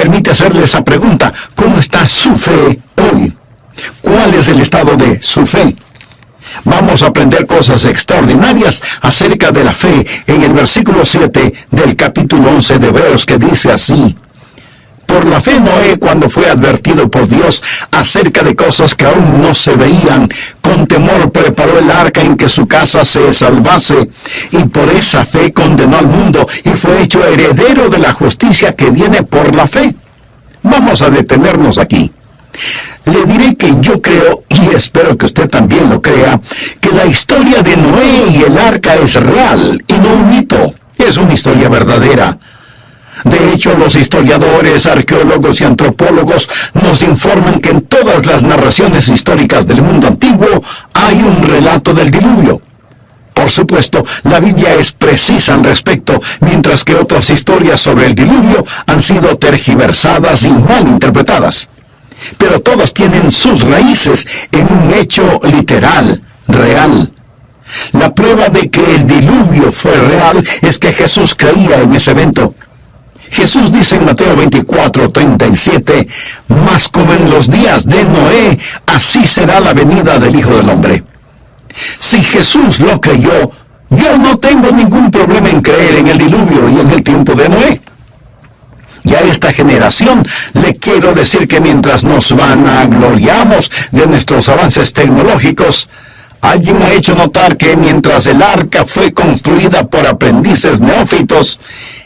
permite hacerle esa pregunta: ¿cómo está su fe hoy? ¿Cuál es el estado de su fe? Vamos a aprender cosas extraordinarias acerca de la fe en el versículo 7 del capítulo 11 de Hebreos, que dice así: por la fe Noé, cuando fue advertido por Dios acerca de cosas que aún no se veían, con temor preparó el arca en que su casa se salvase, y por esa fe condenó al mundo y fue hecho heredero de la justicia que viene por la fe. Vamos a detenernos aquí. Le diré que yo creo, y espero que usted también lo crea, que la historia de Noé y el arca es real y no un mito. Es una historia verdadera. De hecho, los historiadores, arqueólogos y antropólogos nos informan que en todas las narraciones históricas del mundo antiguo hay un relato del diluvio. Por supuesto, la Biblia es precisa al respecto, mientras que otras historias sobre el diluvio han sido tergiversadas y mal interpretadas. Pero todas tienen sus raíces en un hecho literal, real. La prueba de que el diluvio fue real es que Jesús creía en ese evento. Jesús dice en Mateo 24:37, mas como en los días de Noé, así será la venida del Hijo del Hombre. Si Jesús lo creyó, yo no tengo ningún problema en creer en el diluvio y en el tiempo de Noé. Y a esta generación le quiero decir que mientras nos vanagloriamos de nuestros avances tecnológicos, alguien ha hecho notar que mientras el arca fue construida por aprendices neófitos,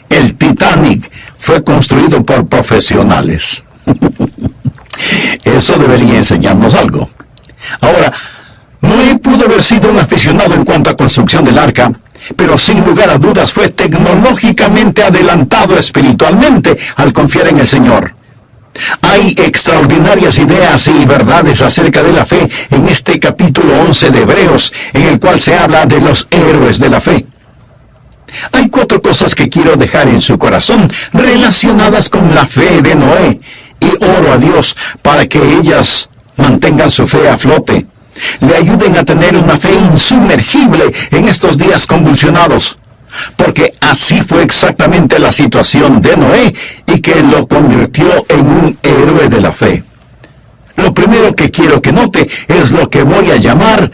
el Titanic fue construido por profesionales. Eso debería enseñarnos algo. Ahora, Noé pudo haber sido un aficionado en cuanto a construcción del arca, pero sin lugar a dudas fue tecnológicamente adelantado espiritualmente al confiar en el Señor. Hay extraordinarias ideas y verdades acerca de la fe en este capítulo 11 de Hebreos, en el cual se habla de los héroes de la fe. Hay 4 cosas que quiero dejar en su corazón relacionadas con la fe de Noé, y oro a Dios para que ellas mantengan su fe a flote, le ayuden a tener una fe insumergible en estos días convulsionados, porque así fue exactamente la situación de Noé y que lo convirtió en un héroe de la fe. Lo primero que quiero que note es lo que voy a llamar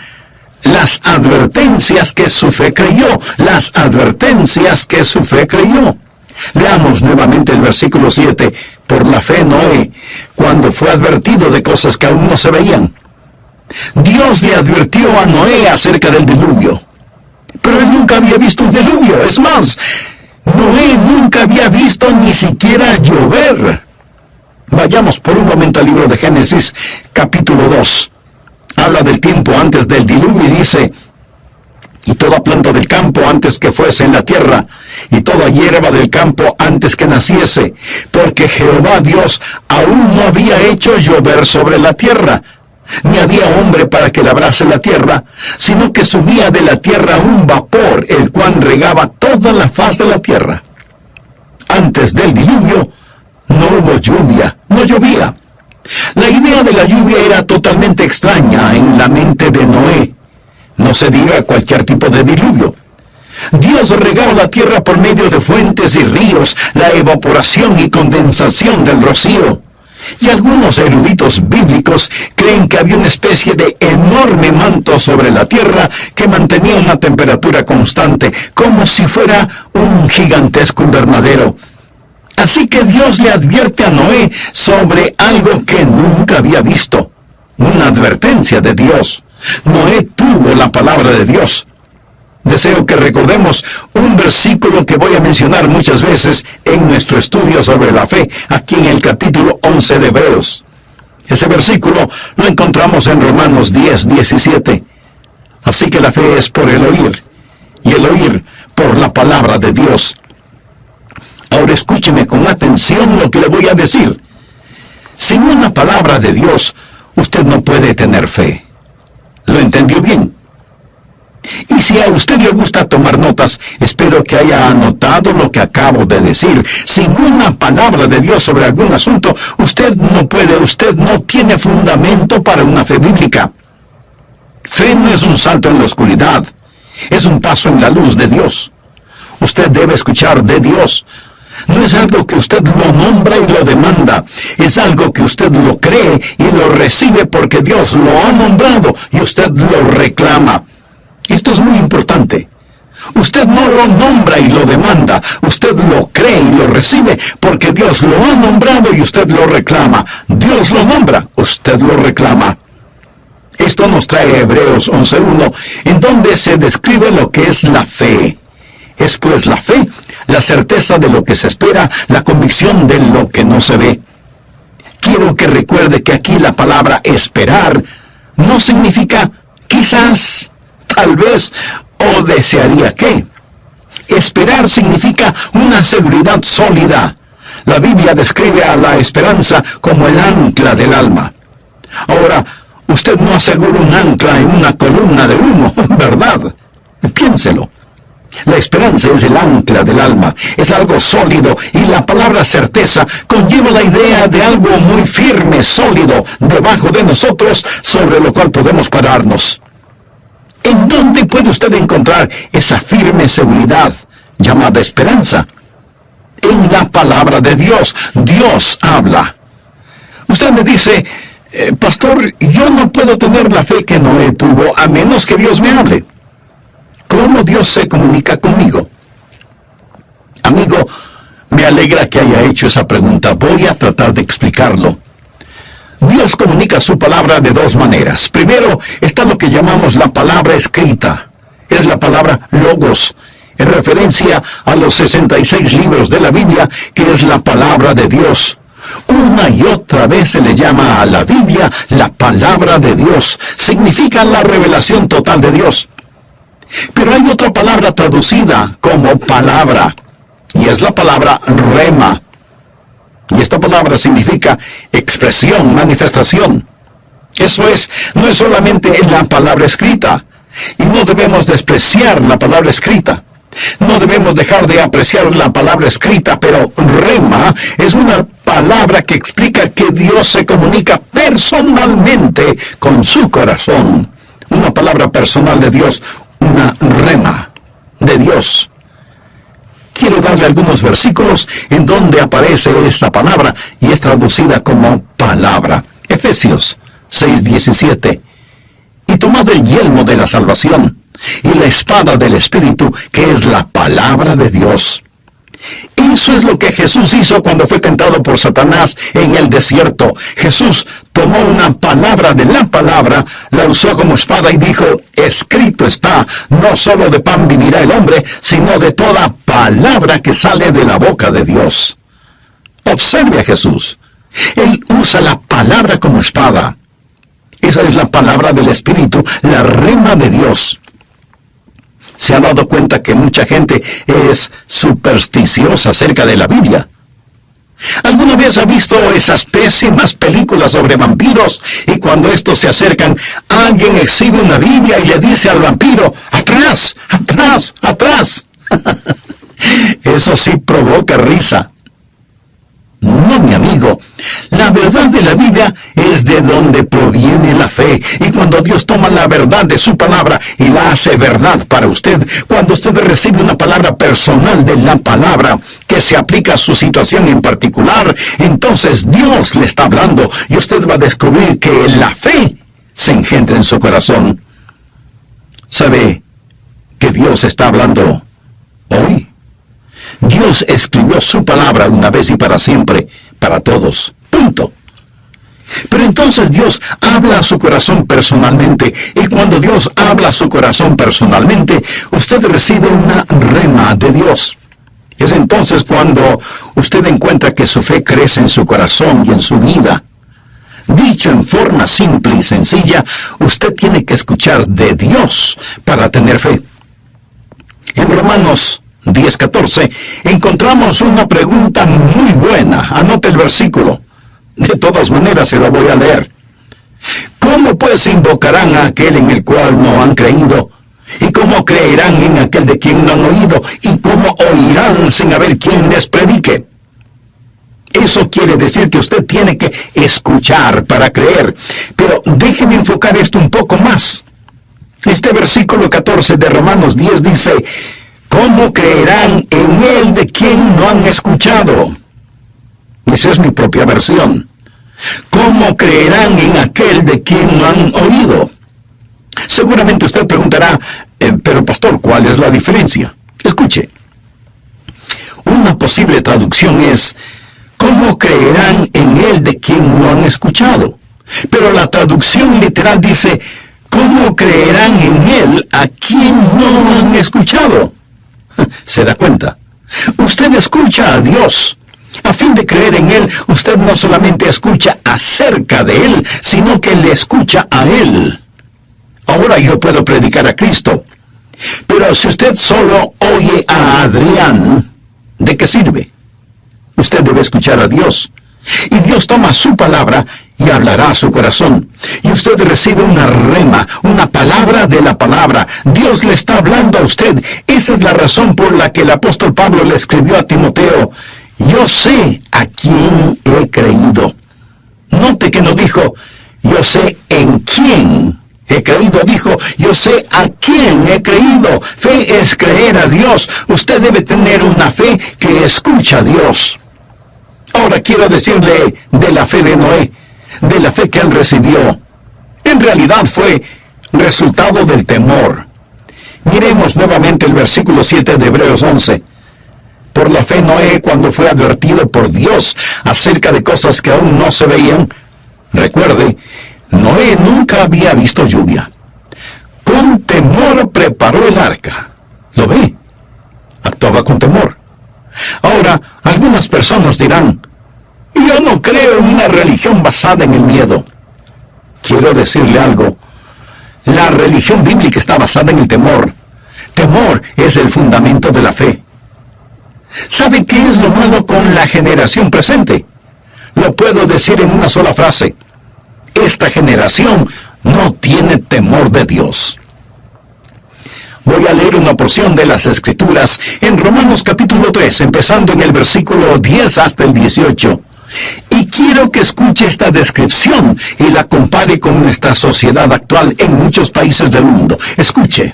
las advertencias que su fe creyó, las advertencias que su fe creyó. Leamos nuevamente el versículo 7. Por la fe Noé, cuando fue advertido de cosas que aún no se veían. Dios le advirtió a Noé acerca del diluvio, pero él nunca había visto un diluvio. Es más, Noé nunca había visto ni siquiera llover. Vayamos por un momento al libro de Génesis, capítulo 2. Habla del tiempo antes del diluvio y dice: y toda planta del campo antes que fuese en la tierra, y toda hierba del campo antes que naciese, porque Jehová Dios aún no había hecho llover sobre la tierra, ni había hombre para que labrase la tierra, sino que subía de la tierra un vapor, el cual regaba toda la faz de la tierra. Antes del diluvio no hubo lluvia, no llovía. La idea de la lluvia era totalmente extraña en la mente de Noé. No se diga cualquier tipo de diluvio. Dios regaba la tierra por medio de fuentes y ríos, la evaporación y condensación del rocío. Y algunos eruditos bíblicos creen que había una especie de enorme manto sobre la tierra que mantenía una temperatura constante, como si fuera un gigantesco invernadero. Así que Dios le advierte a Noé sobre algo que nunca había visto. Una advertencia de Dios. Noé tuvo la palabra de Dios. Deseo que recordemos un versículo que voy a mencionar muchas veces en nuestro estudio sobre la fe, aquí en el capítulo 11 de Hebreos. Ese versículo lo encontramos en Romanos 10:17. Así que la fe es por el oír, y el oír por la palabra de Dios. Ahora escúcheme con atención lo que le voy a decir. Sin una palabra de Dios, usted no puede tener fe. ¿Lo entendió bien? Y si a usted le gusta tomar notas, espero que haya anotado lo que acabo de decir. Sin una palabra de Dios sobre algún asunto, usted no tiene fundamento para una fe bíblica. Fe no es un salto en la oscuridad, es un paso en la luz de Dios. Usted debe escuchar de Dios. No es algo que usted lo nombra y lo demanda es algo que usted lo cree y lo recibe porque Dios lo ha nombrado y usted lo reclama. Esto es muy importante. Usted no lo nombra y lo demanda, usted lo cree y lo recibe porque Dios lo ha nombrado y usted lo reclama. Dios lo nombra, usted lo reclama. Esto nos trae Hebreos 11:1, en donde se describe lo que es la fe. Es pues la fe, la certeza de lo que se espera, la convicción de lo que no se ve. Quiero que recuerde que aquí la palabra esperar no significa quizás, tal vez, o desearía que. Esperar significa una seguridad sólida. La Biblia describe a la esperanza como el ancla del alma. Ahora, usted no asegura un ancla en una columna de humo, ¿verdad? Piénselo. La esperanza es el ancla del alma, es algo sólido, y la palabra certeza conlleva la idea de algo muy firme, sólido, debajo de nosotros, sobre lo cual podemos pararnos. ¿En dónde puede usted encontrar esa firme seguridad llamada esperanza? En la palabra de Dios. Dios habla. Usted me dice, pastor, yo no puedo tener la fe que Noé tuvo a menos que Dios me hable. ¿Cómo Dios se comunica conmigo? Amigo, me alegra que haya hecho esa pregunta. Voy a tratar de explicarlo. Dios comunica su palabra de dos maneras. Primero está lo que llamamos la palabra escrita. Es la palabra logos, en referencia a los 66 libros de la Biblia, que es la palabra de Dios. Una y otra vez se le llama a la Biblia la palabra de Dios. Significa la revelación total de Dios. Pero hay otra palabra traducida como palabra, y es la palabra rema. Y esta palabra significa expresión, manifestación. Eso es, no es solamente la palabra escrita, y no debemos despreciar la palabra escrita. No debemos dejar de apreciar la palabra escrita, pero rema es una palabra que explica que Dios se comunica personalmente con su corazón. Una palabra personal de Dios, una rema de Dios. Quiero darle algunos versículos en donde aparece esta palabra y es traducida como palabra. Efesios 6:17. Y tomad el yelmo de la salvación y la espada del Espíritu, que es la palabra de Dios. Eso es lo que Jesús hizo cuando fue tentado por Satanás en el desierto. Jesús tomó una palabra de la palabra, la usó como espada y dijo, escrito está, no solo de pan vivirá el hombre, sino de toda palabra que sale de la boca de Dios. Observe a Jesús. Él usa la palabra como espada. Esa es la palabra del Espíritu, la rema de Dios. ¿Se ha dado cuenta que mucha gente es supersticiosa acerca de la Biblia? ¿Alguna vez ha visto esas pésimas películas sobre vampiros? Y cuando estos se acercan, alguien exhibe una Biblia y le dice al vampiro, ¡atrás, atrás, atrás! Eso sí provoca risa. No, mi amigo, la verdad de la Biblia es de donde proviene la fe. Y cuando Dios toma la verdad de su palabra y la hace verdad para usted, cuando usted recibe una palabra personal de la palabra que se aplica a su situación en particular, entonces Dios le está hablando y usted va a descubrir que la fe se engendra en su corazón. ¿Sabe que Dios está hablando hoy? Dios escribió su palabra una vez y para siempre, para todos. Punto. Pero entonces Dios habla a su corazón personalmente, y cuando Dios habla a su corazón personalmente, usted recibe una rema de Dios. Es entonces cuando usted encuentra que su fe crece en su corazón y en su vida. Dicho en forma simple y sencilla, usted tiene que escuchar de Dios para tener fe. En Romanos 10:14, encontramos una pregunta muy buena. Anote el versículo. De todas maneras se lo voy a leer. ¿Cómo pues invocarán a aquel en el cual no han creído? ¿Y cómo creerán en aquel de quien no han oído? ¿Y cómo oirán sin haber quien les predique? Eso quiere decir que usted tiene que escuchar para creer. Pero déjeme enfocar esto un poco más. Este versículo 14 de Romanos 10 dice, ¿cómo creerán en él de quien no han escuchado? Esa es mi propia versión. ¿Cómo creerán en aquel de quien no han oído? Seguramente usted preguntará, pero pastor, ¿cuál es la diferencia? Escuche. Una posible traducción es, ¿cómo creerán en él de quien no han escuchado? Pero la traducción literal dice, ¿cómo creerán en él a quien no han escuchado? ¿Se da cuenta? Usted escucha a Dios. A fin de creer en él, usted no solamente escucha acerca de él, sino que le escucha a él. Ahora yo puedo predicar a Cristo. Pero si usted solo oye a Adrián, ¿de qué sirve? Usted debe escuchar a Dios. Y Dios toma su palabra y hablará a su corazón. Y usted recibe una rema, una palabra de la palabra. Dios le está hablando a usted. Esa es la razón por la que el apóstol Pablo le escribió a Timoteo, yo sé a quién he creído. Note que no dijo, yo sé en quién he creído. Dijo, yo sé a quién he creído. Fe es creer a Dios. Usted debe tener una fe que escucha a Dios. Ahora quiero decirle de la fe de Noé, de la fe que él recibió. En realidad fue resultado del temor. Miremos nuevamente el versículo 7 de Hebreos 11. Por la fe Noé, cuando fue advertido por Dios acerca de cosas que aún no se veían, recuerde, Noé nunca había visto lluvia. Con temor preparó el arca. ¿Lo ve? Actuaba con temor. Ahora, algunas personas dirán, yo no creo en una religión basada en el miedo. Quiero decirle algo. La religión bíblica está basada en el temor. Temor es el fundamento de la fe. ¿Sabe qué es lo malo con la generación presente? Lo puedo decir en una sola frase. Esta generación no tiene temor de Dios. Voy a leer una porción de las Escrituras en Romanos capítulo 3, empezando en el versículo 10 hasta el 18. Y quiero que escuche esta descripción y la compare con nuestra sociedad actual en muchos países del mundo. Escuche.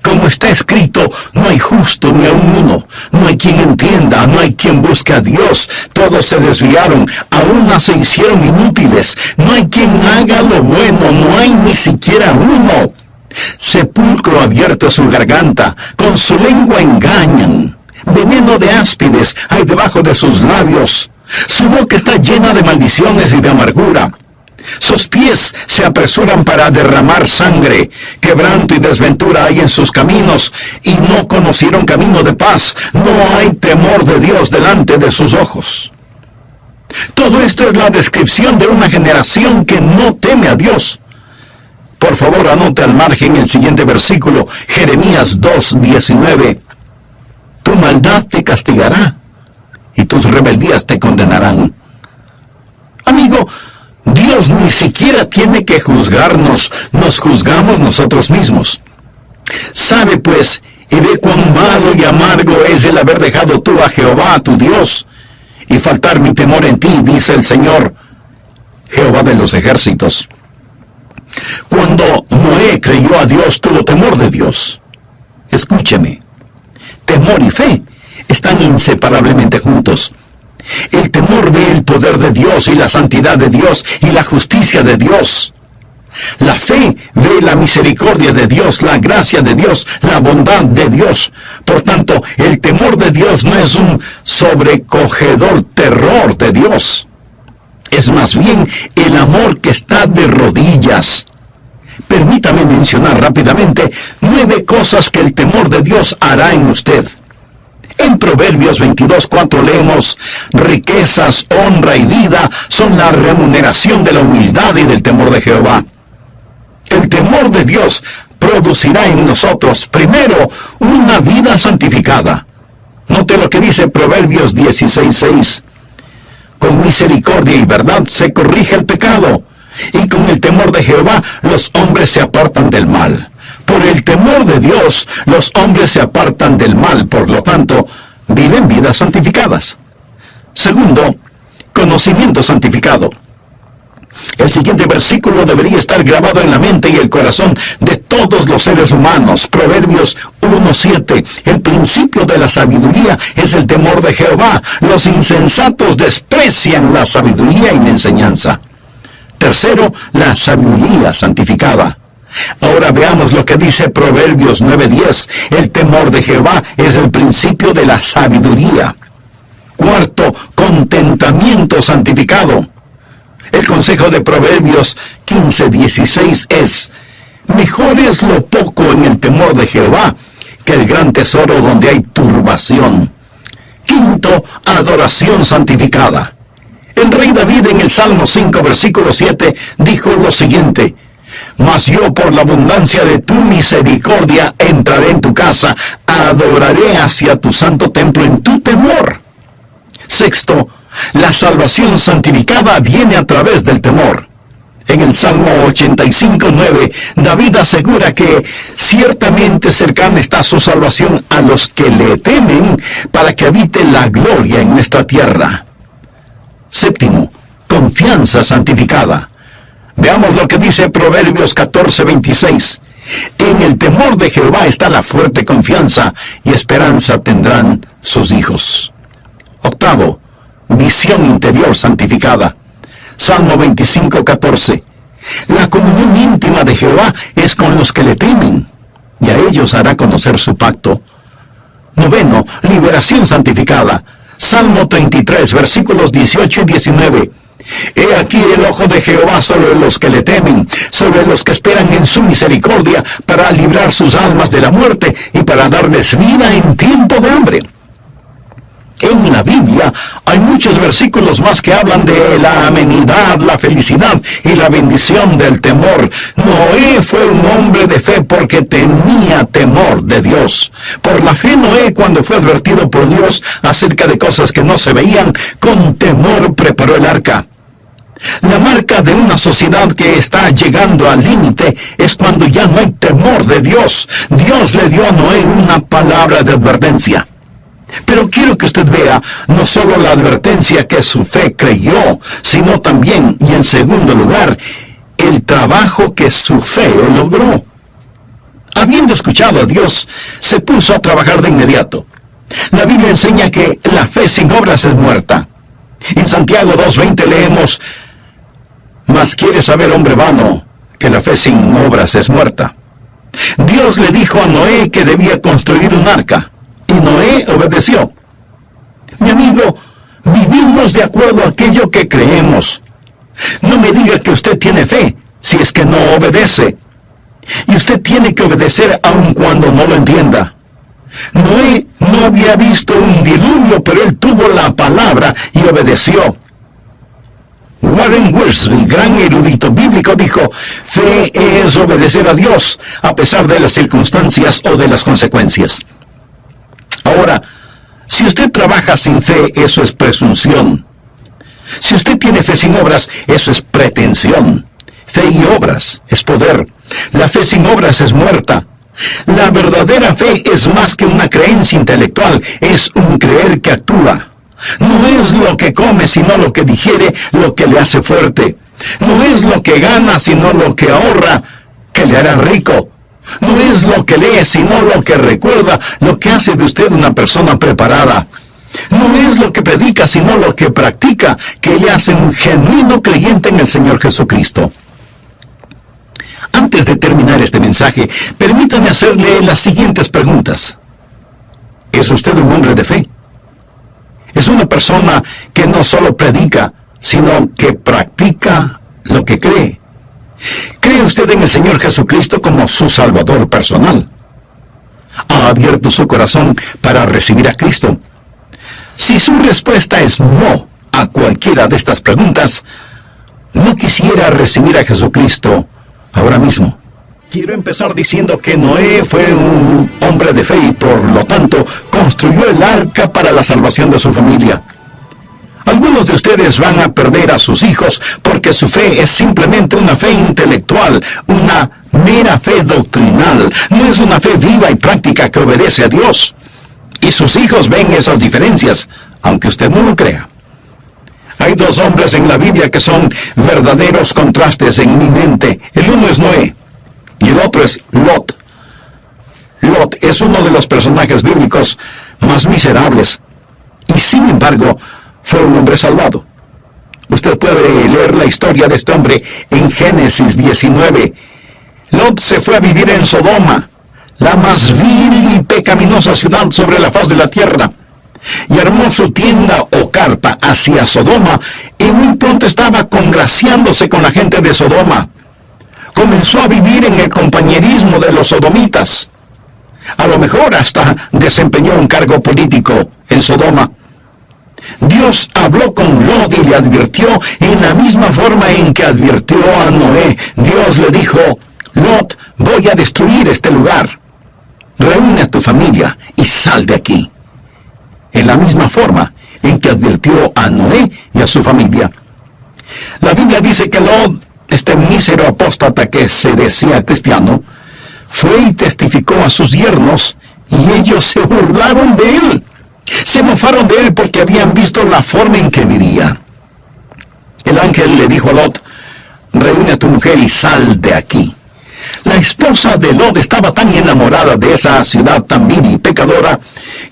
Como está escrito, no hay justo ni aun uno, no hay quien entienda, no hay quien busque a Dios, todos se desviaron, aún se hicieron inútiles, no hay quien haga lo bueno, no hay ni siquiera uno. Sepulcro abierto es su garganta, con su lengua engañan, veneno de áspides hay debajo de sus labios, su boca está llena de maldiciones y de amargura. Sus pies se apresuran para derramar sangre, quebranto y desventura hay en sus caminos, y no conocieron camino de paz, no hay temor de Dios delante de sus ojos. Todo esto es la descripción de una generación que no teme a Dios. Por favor, anote al margen el siguiente versículo, Jeremías 2:19. Tu maldad te castigará, y tus rebeldías te condenarán. Amigo, Dios ni siquiera tiene que juzgarnos, nos juzgamos nosotros mismos. Sabe pues, y ve cuán malo y amargo es el haber dejado tú a Jehová, tu Dios, y faltar mi temor en ti, dice el Señor, Jehová de los ejércitos. Cuando Noé creyó a Dios, tuvo temor de Dios. Escúcheme, temor y fe están inseparablemente juntos. El temor ve el poder de Dios y la santidad de Dios y la justicia de Dios. La fe ve la misericordia de Dios, la gracia de Dios, la bondad de Dios. Por tanto, el temor de Dios no es un sobrecogedor terror de Dios. Es más bien el amor que está de rodillas. Permítame mencionar rápidamente 9 cosas que el temor de Dios hará en usted. En Proverbios 22:4 leemos, riquezas, honra y vida son la remuneración de la humildad y del temor de Jehová. El temor de Dios producirá en nosotros, primero, una vida santificada. Note lo que dice Proverbios 16:6. Con misericordia y verdad se corrige el pecado, y con el temor de Jehová los hombres se apartan del mal. Por el temor de Dios, los hombres se apartan del mal, por lo tanto, viven vidas santificadas. Segundo, conocimiento santificado. El siguiente versículo debería estar grabado en la mente y el corazón de todos los seres humanos. Proverbios 1:7. El principio de la sabiduría es el temor de Jehová. Los insensatos desprecian la sabiduría y la enseñanza. Tercero, la sabiduría santificada. Ahora veamos lo que dice Proverbios 9:10. El temor de Jehová es el principio de la sabiduría. Cuarto, contentamiento santificado. El consejo de Proverbios 15:16 es: mejor es lo poco en el temor de Jehová que el gran tesoro donde hay turbación. Quinto, adoración santificada. El rey David en el Salmo 5, versículo 7, dijo lo siguiente: mas yo por la abundancia de tu misericordia entraré en tu casa, adoraré hacia tu santo templo en tu temor. Sexto, la salvación santificada viene a través del temor. En el Salmo 85:9, David asegura que ciertamente cercana está su salvación a los que le temen, para que habite la gloria en nuestra tierra. Séptimo, confianza santificada. Veamos lo que dice Proverbios 14:26. En el temor de Jehová está la fuerte confianza, y esperanza tendrán sus hijos. Octavo, visión interior santificada. Salmo 25:14. La comunión íntima de Jehová es con los que le temen, y a ellos hará conocer su pacto. Noveno, liberación santificada. Salmo 33, versículos 18 y 19. He aquí el ojo de Jehová sobre los que le temen, sobre los que esperan en su misericordia, para librar sus almas de la muerte y para darles vida en tiempo de hambre. En la Biblia hay muchos versículos más que hablan de la amenidad, la felicidad y la bendición del temor. Noé fue un hombre de fe porque tenía temor de Dios. Por la fe Noé, cuando fue advertido por Dios acerca de cosas que no se veían, con temor preparó el arca. La marca de una sociedad que está llegando al límite es cuando ya no hay temor de Dios. Dios le dio a Noé una palabra de advertencia. Pero quiero que usted vea no solo la advertencia que su fe creyó, sino también, y en segundo lugar, el trabajo que su fe logró. Habiendo escuchado a Dios, se puso a trabajar de inmediato. La Biblia enseña que la fe sin obras es muerta. En Santiago 2:20 leemos: mas quiere saber, hombre vano, que la fe sin obras es muerta. Dios le dijo a Noé que debía construir un arca, y Noé obedeció. Mi amigo, vivimos de acuerdo a aquello que creemos. No me diga que usted tiene fe, si es que no obedece. Y usted tiene que obedecer aun cuando no lo entienda. Noé no había visto un diluvio, pero él tuvo la palabra y obedeció. Warren Wiersbe, gran erudito bíblico, dijo: fe es obedecer a Dios, a pesar de las circunstancias o de las consecuencias. Ahora, si usted trabaja sin fe, eso es presunción. Si usted tiene fe sin obras, eso es pretensión. Fe y obras es poder. La fe sin obras es muerta. La verdadera fe es más que una creencia intelectual, es un creer que actúa. No es lo que come, sino lo que digiere, lo que le hace fuerte. No es lo que gana, sino lo que ahorra, que le hará rico. No es lo que lee, sino lo que recuerda, lo que hace de usted una persona preparada. No es lo que predica, sino lo que practica, que le hace un genuino creyente en el Señor Jesucristo. Antes de terminar este mensaje, permítame hacerle las siguientes preguntas. ¿Es usted un hombre de fe? ¿Es una persona que no solo predica, sino que practica lo que cree? ¿Cree usted en el Señor Jesucristo como su Salvador personal? ¿Ha abierto su corazón para recibir a Cristo? Si su respuesta es no a cualquiera de estas preguntas, no quisiera recibir a Jesucristo ahora mismo. Quiero empezar diciendo que Noé fue un hombre de fe y por lo tanto construyó el arca para la salvación de su familia. Algunos de ustedes van a perder a sus hijos porque su fe es simplemente una fe intelectual, una mera fe doctrinal. No es una fe viva y práctica que obedece a Dios. Y sus hijos ven esas diferencias, aunque usted no lo crea. Hay dos hombres en la Biblia que son verdaderos contrastes en mi mente. El uno es Noé y el otro es Lot. Lot es uno de los personajes bíblicos más miserables y sin embargo fue un hombre salvado. Usted puede leer la historia de este hombre en Génesis 19. Lot se fue a vivir en Sodoma, la más vil y pecaminosa ciudad sobre la faz de la tierra, y armó su tienda o carpa hacia Sodoma, y muy pronto estaba congraciándose con la gente de Sodoma. Comenzó a vivir en el compañerismo de los sodomitas. A lo mejor hasta desempeñó un cargo político en Sodoma. Dios habló con Lot y le advirtió en la misma forma en que advirtió a Noé. Dios le dijo: Lot, voy a destruir este lugar. Reúne a tu familia y sal de aquí. En la misma forma en que advirtió a Noé y a su familia. La Biblia dice que Lot, este mísero apóstata que se decía cristiano, fue y testificó a sus yernos, y ellos se burlaron de él. Se mofaron de él porque habían visto la forma en que vivía. El ángel le dijo a Lot: reúne a tu mujer y sal de aquí. La esposa de Lot estaba tan enamorada de esa ciudad tan vil y pecadora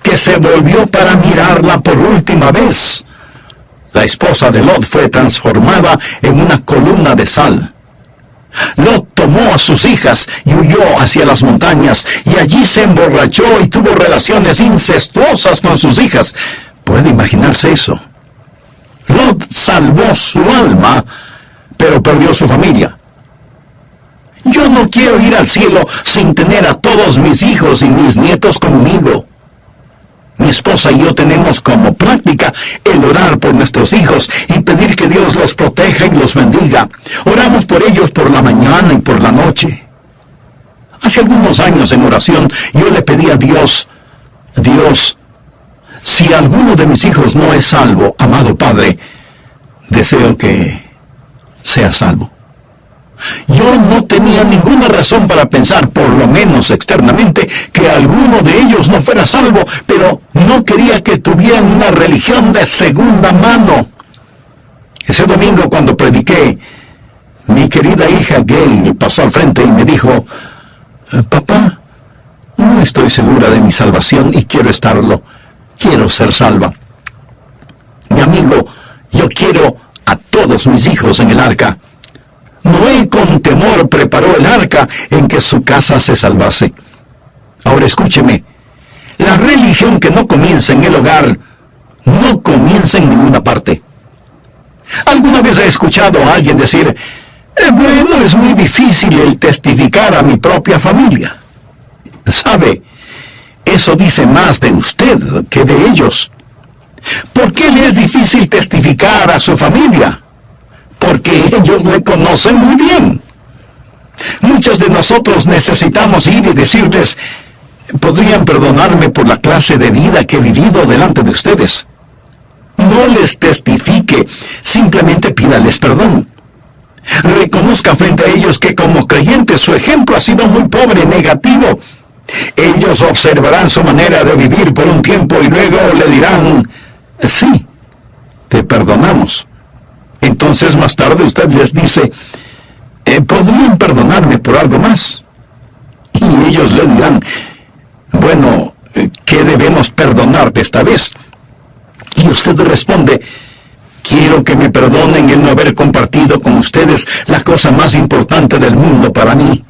que se volvió para mirarla por última vez. La esposa de Lot fue transformada en una columna de sal. Lot tomó a sus hijas y huyó hacia las montañas, y allí se emborrachó y tuvo relaciones incestuosas con sus hijas. ¿Puede imaginarse eso? Lot salvó su alma, pero perdió su familia. Yo no quiero ir al cielo sin tener a todos mis hijos y mis nietos conmigo. Mi esposa y yo tenemos como práctica el orar por nuestros hijos y pedir que Dios los proteja y los bendiga. Oramos por ellos por la mañana y por la noche. Hace algunos años en oración yo le pedí a Dios: Dios, si alguno de mis hijos no es salvo, amado Padre, deseo que sea salvo. Yo no tenía ninguna razón para pensar, por lo menos externamente, que alguno de ellos no fuera salvo, pero no quería que tuvieran una religión de segunda mano. Ese domingo, cuando prediqué, mi querida hija Gail pasó al frente y me dijo: papá, no estoy segura de mi salvación y quiero estarlo. Quiero ser salva. Mi amigo, yo quiero a todos mis hijos en el arca. Noé con temor preparó el arca en que su casa se salvase. Ahora escúcheme, la religión que no comienza en el hogar, no comienza en ninguna parte. ¿Alguna vez he escuchado a alguien decir: bueno, es muy difícil el testificar a mi propia familia? ¿Sabe? Eso dice más de usted que de ellos. ¿Por qué le es difícil testificar a su familia? Porque ellos le conocen muy bien. Muchos de nosotros necesitamos ir y decirles: ¿podrían perdonarme por la clase de vida que he vivido delante de ustedes? No les testifique, simplemente pídales perdón. Reconozca frente a ellos que como creyentes su ejemplo ha sido muy pobre, negativo. Ellos observarán su manera de vivir por un tiempo y luego le dirán: sí, te perdonamos. Entonces más tarde usted les dice: ¿podrían perdonarme por algo más? Y ellos le dirán: bueno, ¿qué debemos perdonarte esta vez? Y usted responde: quiero que me perdonen el no haber compartido con ustedes la cosa más importante del mundo para mí.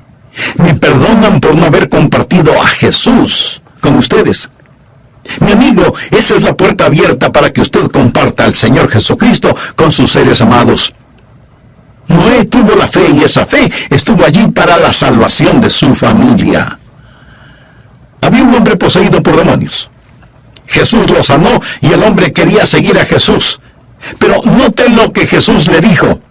Me perdonan por no haber compartido a Jesús con ustedes. Mi amigo, esa es la puerta abierta para que usted comparta al Señor Jesucristo con sus seres amados. Noé tuvo la fe y esa fe estuvo allí para la salvación de su familia. Había un hombre poseído por demonios. Jesús lo sanó y el hombre quería seguir a Jesús. Pero note lo que Jesús le dijo.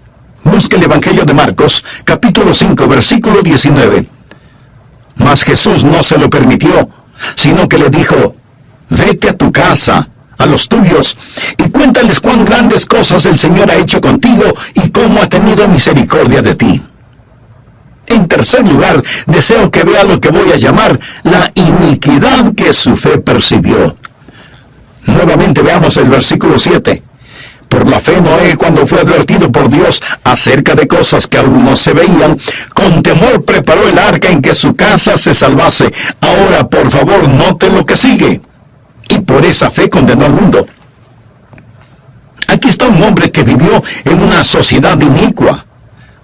Busque el Evangelio de Marcos, capítulo 5, versículo 19. Mas Jesús no se lo permitió, sino que le dijo: vete a tu casa, a los tuyos, y cuéntales cuán grandes cosas el Señor ha hecho contigo y cómo ha tenido misericordia de ti. En tercer lugar, deseo que vea lo que voy a llamar la iniquidad que su fe percibió. Nuevamente veamos el versículo 7. Por la fe, Noé, cuando fue advertido por Dios acerca de cosas que aún no se veían, con temor preparó el arca en que su casa se salvase. Ahora, por favor, note lo que sigue. Y por esa fe condenó al mundo. Aquí está un hombre que vivió en una sociedad inicua.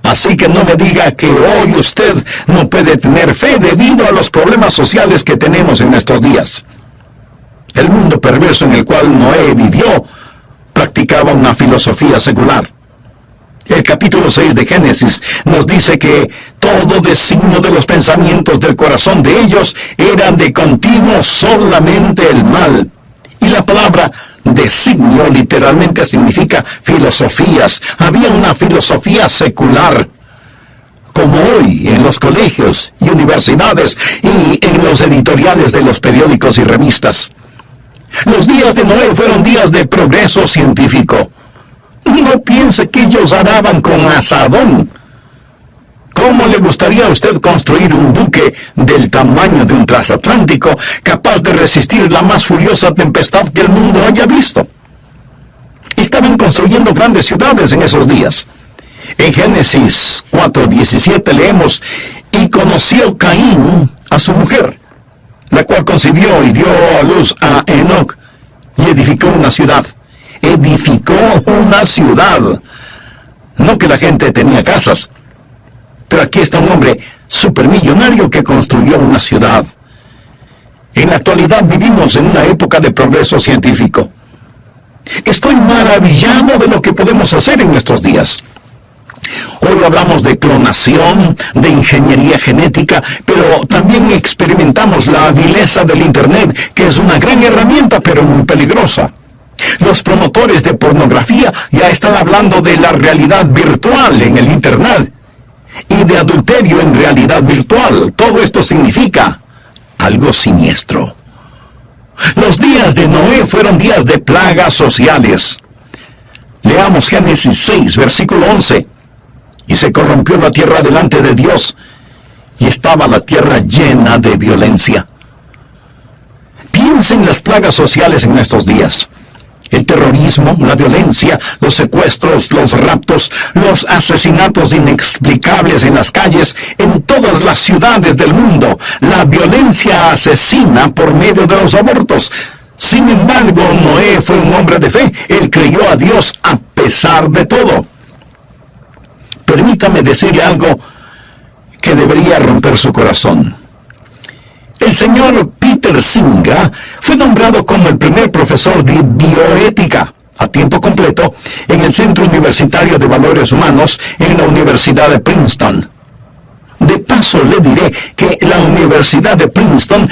Así que no me diga que hoy usted no puede tener fe debido a los problemas sociales que tenemos en estos días. El mundo perverso en el cual Noé vivió practicaba una filosofía secular. El capítulo 6 de Génesis nos dice que todo designio de los pensamientos del corazón de ellos era de continuo solamente el mal. Y la palabra designio literalmente significa filosofías. Había una filosofía secular, como hoy en los colegios y universidades y en los editoriales de los periódicos y revistas. Los días de Noé fueron días de progreso científico. No piense que ellos araban con asadón. ¿Cómo le gustaría a usted construir un buque del tamaño de un transatlántico capaz de resistir la más furiosa tempestad que el mundo haya visto? Estaban construyendo grandes ciudades en esos días. En Génesis 4:17 leemos: y conoció Caín a su mujer, la cual concibió y dio a luz a Enoc, y edificó una ciudad. Edificó una ciudad. No que la gente tenía casas. Pero aquí está un hombre supermillonario que construyó una ciudad. En la actualidad vivimos en una época de progreso científico. Estoy maravillado de lo que podemos hacer en nuestros días. Hoy hablamos de clonación, de ingeniería genética, pero también experimentamos la vileza del Internet, que es una gran herramienta, pero muy peligrosa. Los promotores de pornografía ya están hablando de la realidad virtual en el Internet y de adulterio en realidad virtual. Todo esto significa algo siniestro. Los días de Noé fueron días de plagas sociales. Leamos Génesis 6, versículo 11. Y se corrompió la tierra delante de Dios, y estaba la tierra llena de violencia. Piensen en las plagas sociales en estos días. El terrorismo, la violencia, los secuestros, los raptos, los asesinatos inexplicables en las calles, en todas las ciudades del mundo. La violencia asesina por medio de los abortos. Sin embargo, Noé fue un hombre de fe. Él creyó a Dios a pesar de todo. Permítame decirle algo que debería romper su corazón. El señor Peter Singa fue nombrado como el primer profesor de bioética a tiempo completo en el Centro Universitario de Valores Humanos en la Universidad de Princeton. De paso le diré que la Universidad de Princeton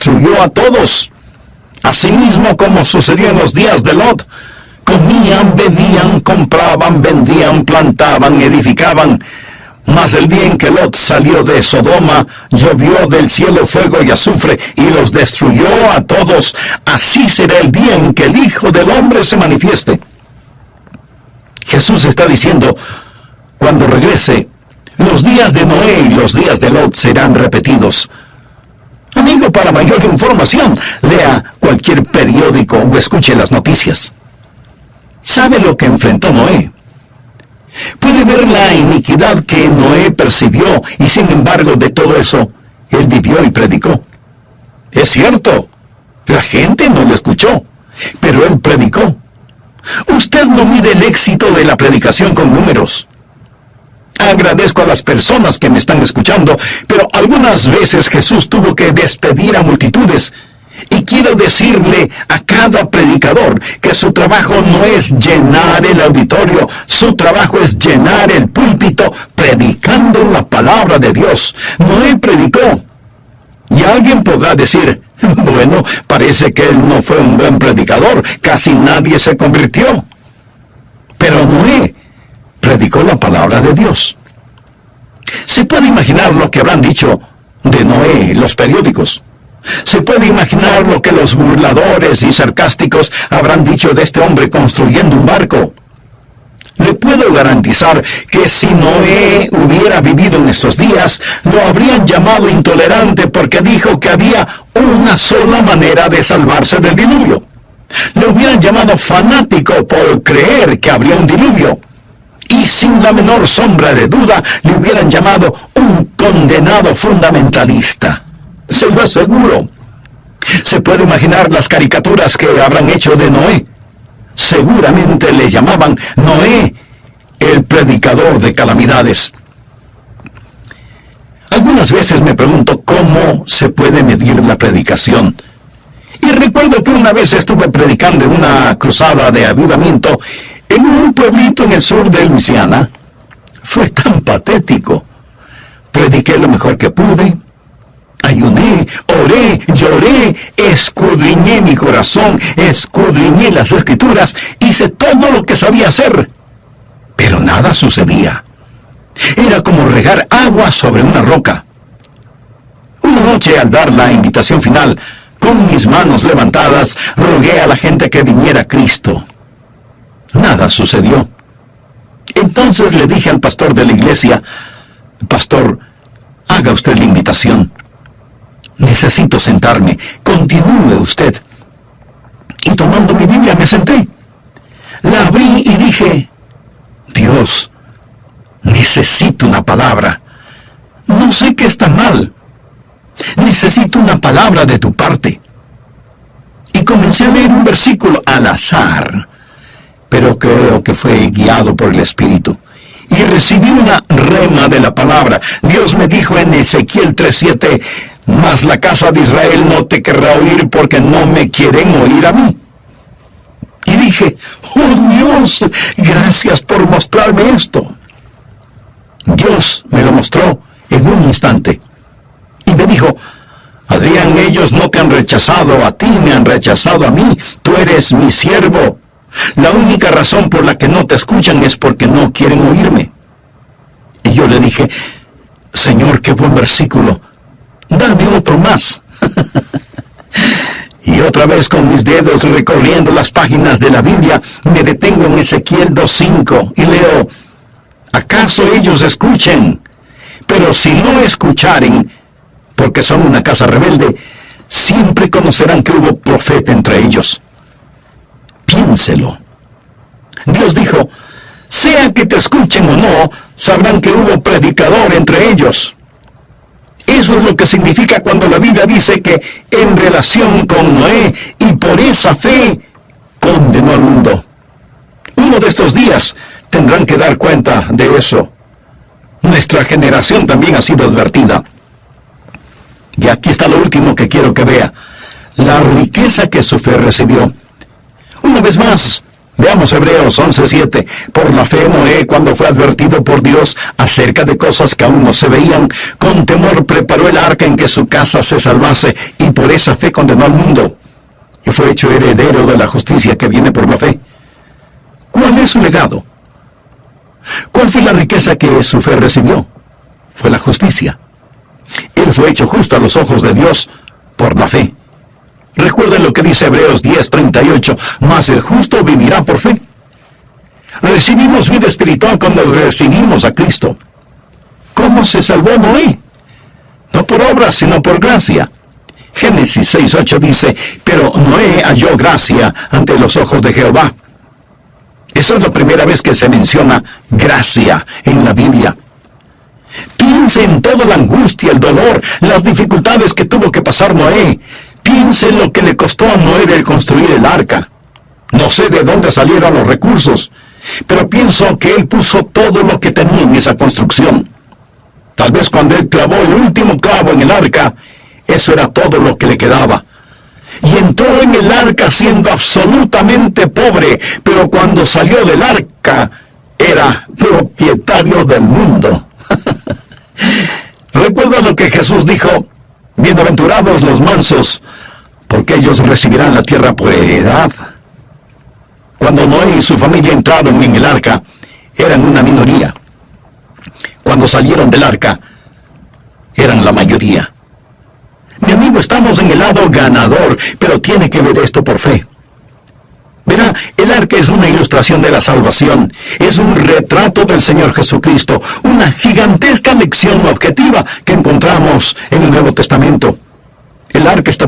destruyó a todos. Asimismo, como sucedió en los días de Lot, comían, bebían, compraban, vendían, plantaban, edificaban. Mas el día en que Lot salió de Sodoma, llovió del cielo fuego y azufre, y los destruyó a todos. Así será el día en que el Hijo del Hombre se manifieste. Jesús está diciendo, cuando regrese, los días de Noé y los días de Lot serán repetidos. Amigo, para mayor información, lea cualquier periódico o escuche las noticias. ¿Sabe lo que enfrentó Noé? Puede ver la iniquidad que Noé percibió, y sin embargo de todo eso, él vivió y predicó. Es cierto, la gente no lo escuchó, pero él predicó. Usted no mide el éxito de la predicación con números. Agradezco a las personas que me están escuchando, pero algunas veces Jesús tuvo que despedir a multitudes. Y quiero decirle a cada predicador que su trabajo no es llenar el auditorio, su trabajo es llenar el púlpito predicando la palabra de Dios. Noé predicó. Y alguien podrá decir, bueno, parece que él no fue un buen predicador, casi nadie se convirtió. Pero Noé predicó la palabra de Dios. Se puede imaginar lo que habrán dicho de Noé los periódicos. Se puede imaginar lo que los burladores y sarcásticos habrán dicho de este hombre construyendo un barco. Le puedo garantizar que si Noé hubiera vivido en estos días, lo habrían llamado intolerante porque dijo que había una sola manera de salvarse del diluvio. Le hubieran llamado fanático por creer que habría un diluvio. Y sin la menor sombra de duda, le hubieran llamado un condenado fundamentalista. Se lo aseguro. Se puede imaginar las caricaturas que habrán hecho de Noé. Seguramente le llamaban Noé, el predicador de calamidades. Algunas veces me pregunto cómo se puede medir la predicación. Y recuerdo que una vez estuve predicando en una cruzada de avivamiento en un pueblito en el sur de Luisiana. Fue tan patético. Prediqué lo mejor que pude. Ayuné, oré, lloré, escudriñé mi corazón, escudriñé las escrituras, hice todo lo que sabía hacer. Pero nada sucedía. Era como regar agua sobre una roca. Una noche, al dar la invitación final, con mis manos levantadas, rogué a la gente que viniera a Cristo. Nada sucedió. Entonces le dije al pastor de la iglesia, pastor, haga usted la invitación. Necesito sentarme, continúe usted. Y tomando mi Biblia me senté. La abrí y dije, Dios, necesito una palabra. No sé qué está mal. Necesito una palabra de tu parte. Y comencé a leer un versículo al azar, pero creo que fue guiado por el Espíritu. Y recibí una rema de la palabra. Dios me dijo en Ezequiel 3:7, mas la casa de Israel no te querrá oír porque no me quieren oír a mí. Y dije, oh Dios, gracias por mostrarme esto. Dios me lo mostró en un instante. Y me dijo, Adrián, ellos no te han rechazado a ti, me han rechazado a mí. Tú eres mi siervo. La única razón por la que no te escuchan es porque no quieren oírme. Y yo le dije, Señor, qué buen versículo. Dame otro más. Y otra vez con mis dedos recorriendo las páginas de la Biblia, me detengo en Ezequiel 2:5 y leo, ¿acaso ellos escuchen? Pero si no escucharen, porque son una casa rebelde, siempre conocerán que hubo profeta entre ellos. Piénselo. Dios dijo, sea que te escuchen o no, sabrán que hubo predicador entre ellos. Eso es lo que significa cuando la Biblia dice que en relación con Noé y por esa fe condenó al mundo. Uno de estos días tendrán que dar cuenta de eso. Nuestra generación también ha sido advertida. Y aquí está lo último que quiero que vea. La riqueza que su fe recibió. Una vez más, veamos Hebreos 11:7. Por la fe Noé, cuando fue advertido por Dios acerca de cosas que aún no se veían, con temor preparó el arca en que su casa se salvase, y por esa fe condenó al mundo, y fue hecho heredero de la justicia que viene por la fe. ¿Cuál es su legado? ¿Cuál fue la riqueza que su fe recibió? Fue la justicia. Él fue hecho justo a los ojos de Dios por la fe. Recuerden lo que dice Hebreos 10:38, mas el justo vivirá por fe. Recibimos vida espiritual cuando recibimos a Cristo. ¿Cómo se salvó Noé? No por obras, sino por gracia. Génesis 6:8 dice, pero Noé halló gracia ante los ojos de Jehová. Esa es la primera vez que se menciona gracia en la Biblia. Piense en toda la angustia, el dolor, las dificultades que tuvo que pasar Noé. Piense lo que le costó a Noé el construir el arca. No sé de dónde salieron los recursos, pero pienso que él puso todo lo que tenía en esa construcción. Tal vez cuando él clavó el último clavo en el arca, eso era todo lo que le quedaba. Y entró en el arca siendo absolutamente pobre, pero cuando salió del arca, era propietario del mundo. Recuerda lo que Jesús dijo: bienaventurados los mansos, porque ellos recibirán la tierra por heredad. Cuando Noé y su familia entraron en el arca, eran una minoría. Cuando salieron del arca, eran la mayoría. Mi amigo, estamos en el lado ganador, pero tiene que ver esto por fe. Verá, el arca es una ilustración de la salvación, es un retrato del Señor Jesucristo, una gigantesca lección objetiva que encontramos en el Nuevo Testamento. El arca está...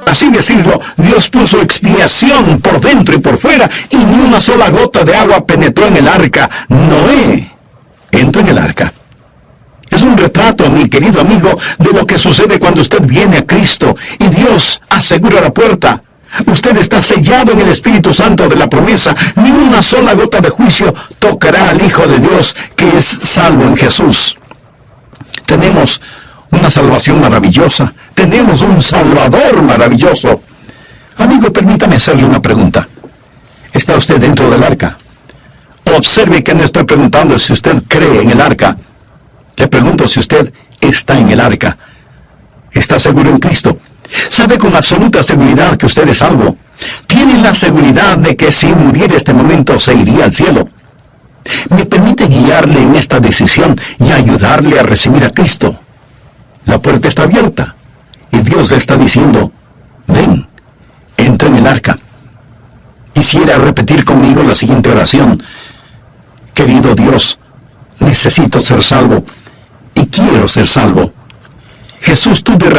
Así decirlo, Dios puso expiación por dentro y por fuera, y ni una sola gota de agua penetró en el arca. Noé entró en el arca. Es un retrato, mi querido amigo, de lo que sucede cuando usted viene a Cristo y Dios asegura la puerta. Usted está sellado en el Espíritu Santo de la promesa. Ni una sola gota de juicio tocará al Hijo de Dios, que es salvo en Jesús. Tenemos una salvación maravillosa. Tenemos un Salvador maravilloso. Amigo, permítame hacerle una pregunta. ¿Está usted dentro del arca? Observe que no estoy preguntando si usted cree en el arca. Le pregunto si usted está en el arca. ¿Está seguro en Cristo? ¿Sabe con absoluta seguridad que usted es salvo? ¿Tiene la seguridad de que si muriera este momento se iría al cielo? ¿Me permite guiarle en esta decisión y ayudarle a recibir a Cristo? La puerta está abierta y Dios le está diciendo: ven, entra en el arca. Quisiera repetir conmigo la siguiente oración: querido Dios, necesito ser salvo y quiero ser salvo. Jesús, tú derramaste